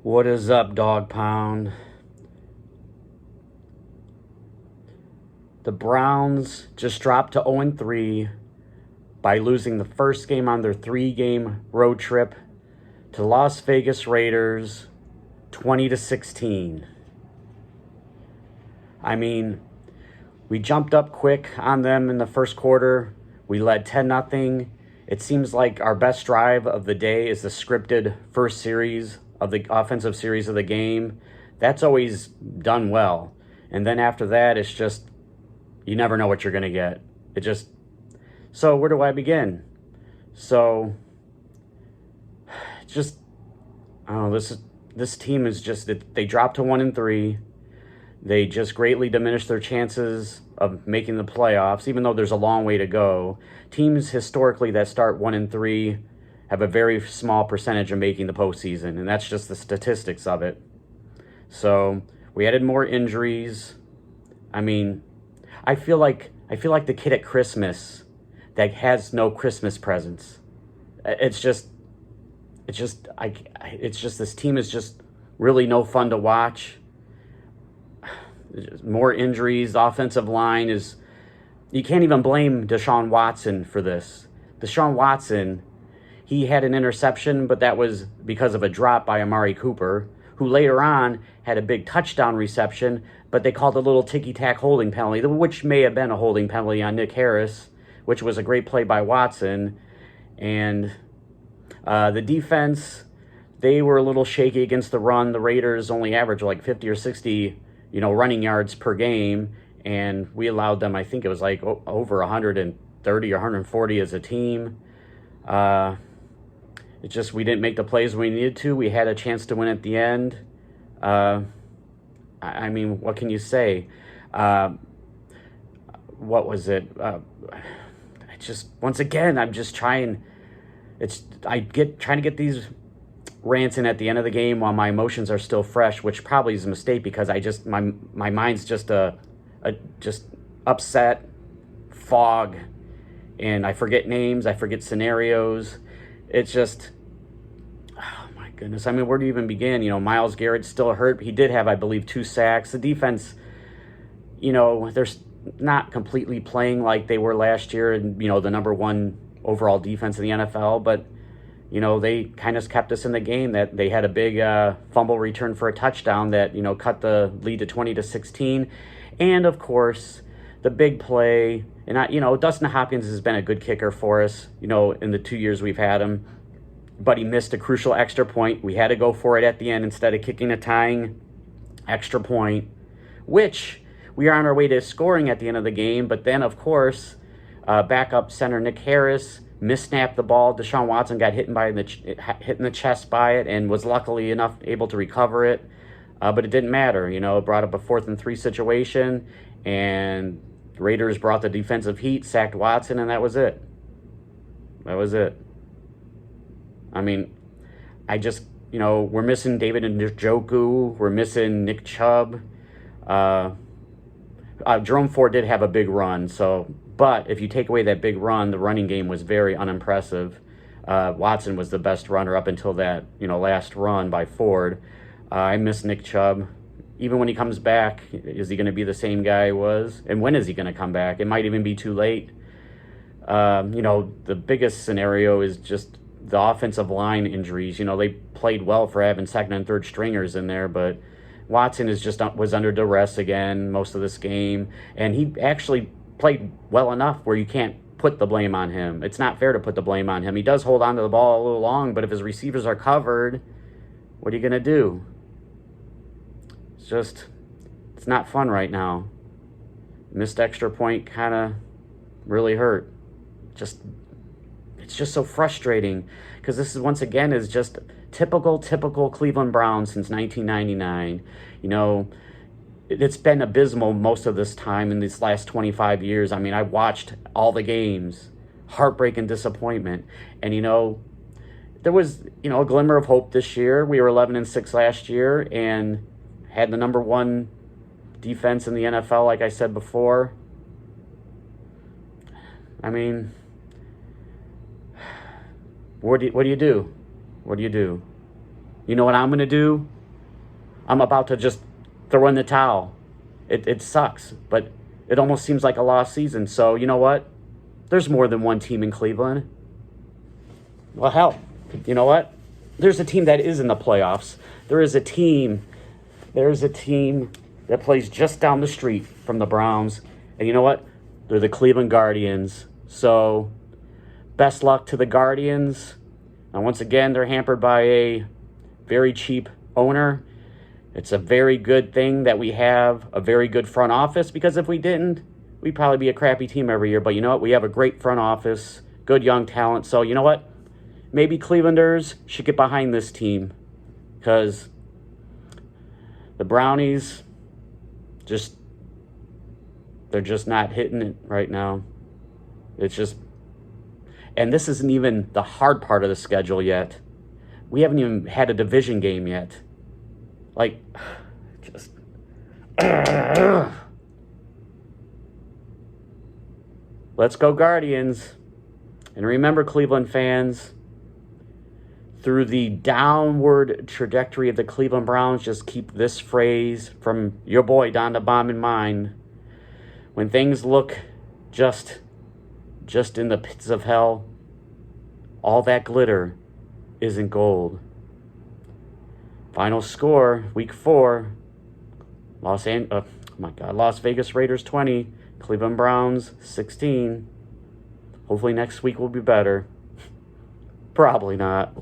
What is up, Dog Pound? The Browns just dropped to 0-3 by losing the first game on their 3-game road trip to Las Vegas Raiders 20-16. I mean, we jumped up quick on them in the first quarter. We led 10-0. It seems like our best drive of the day is the scripted first series of the offensive series of the game. That's always done well. And then after that, it's just, you never know what you're going to get. So where do I begin? So, just, I don't know, this team is just, they dropped to 1-3. They just greatly diminished their chances of making the playoffs, even though there's a long way to go. Teams historically that start 1-3 have a very small percentage of making the postseason, and that's just the statistics of it. So we added more injuries. I mean, I feel like the kid at Christmas that has no Christmas presents. It's just this team is just really no fun to watch. More injuries. The offensive line is, you can't even blame Deshaun Watson for this. Deshaun Watson, he had an interception, but that was because of a drop by Amari Cooper, who later on had a big touchdown reception, but they called a little ticky-tack holding penalty, which may have been a holding penalty on Nick Harris, which was a great play by Watson. And the defense, they were a little shaky against the run. The Raiders only averaged like 50 or 60 running yards per game, and we allowed them, I think it was like over 130 or 140 as a team. It's just we didn't make the plays we needed to. We had a chance to win at the end. I mean, what can you say? What was it? Once again, I'm just trying to get these rants in at the end of the game while my emotions are still fresh, which probably is a mistake because my mind's just just upset fog, and I forget names, I forget scenarios. It's just, oh my goodness. I mean, where do you even begin? Myles Garrett's still hurt. He did have, I believe, 2 sacks. The defense, they're not completely playing like they were last year, and the number 1 overall defense in the NFL, but they kind of kept us in the game. That they had a big fumble return for a touchdown that, cut the lead to 20-16. And of course, the big play, and Dustin Hopkins has been a good kicker for us, in the 2 years we've had him, but he missed a crucial extra point. We had to go for it at the end instead of kicking a tying extra point, which we are on our way to scoring at the end of the game. But then, of course, backup center Nick Harris missnapped the ball. Deshaun Watson got hit in the chest by it and was luckily enough able to recover it. But it didn't matter. It brought up a 4th and 3 situation, and the Raiders brought the defensive heat, sacked Watson, and that was it. That was it. I mean, we're missing David Njoku. We're missing Nick Chubb. Jerome Ford did have a big run, but if you take away that big run, the running game was very unimpressive. Watson was the best runner up until that, last run by Ford. I miss Nick Chubb. Even when he comes back, is he going to be the same guy he was? And when is he going to come back? It might even be too late. The biggest scenario is just the offensive line injuries. They played well for having 2nd and 3rd stringers in there, but Watson was under duress again most of this game, and he actually played well enough where you can't put the blame on him. It's not fair to put the blame on him. He does hold on to the ball a little long, but if his receivers are covered, what are you going to do? It's not fun right now. Missed extra point kind of really hurt. It's just so frustrating because this is, once again, is just typical Cleveland Browns since 1999. It's been abysmal most of this time in these last 25 years. I mean, I watched all the games. Heartbreak and disappointment. And, there was, a glimmer of hope this year. We were 11-6 last year and had the number 1 defense in the NFL, like I said before. I mean, what do you do? What do you do? You know what I'm going to do? I'm about to just throw in the towel. It sucks, but it almost seems like a lost season. So you know what? There's more than one team in Cleveland. Well, hell, you know what? There's a team that is in the playoffs. There's a team that plays just down the street from the Browns. And you know what? They're the Cleveland Guardians. So best luck to the Guardians. And once again, they're hampered by a very cheap owner. It's a very good thing that we have a very good front office, because if we didn't, we'd probably be a crappy team every year. But you know what? We have a great front office, good young talent. So you know what? Maybe Clevelanders should get behind this team, because the Brownies they're just not hitting it right now. It's just, and this isn't even the hard part of the schedule yet. We haven't even had a division game yet. Like, just, let's go Guardians. And remember, Cleveland fans, through the downward trajectory of the Cleveland Browns, just keep this phrase from your boy Don the Bomb in mind. When things look just in the pits of hell, all that glitter isn't gold. Final score, week 4, Las Vegas Raiders 20, Cleveland Browns 16. Hopefully next week will be better. Probably not.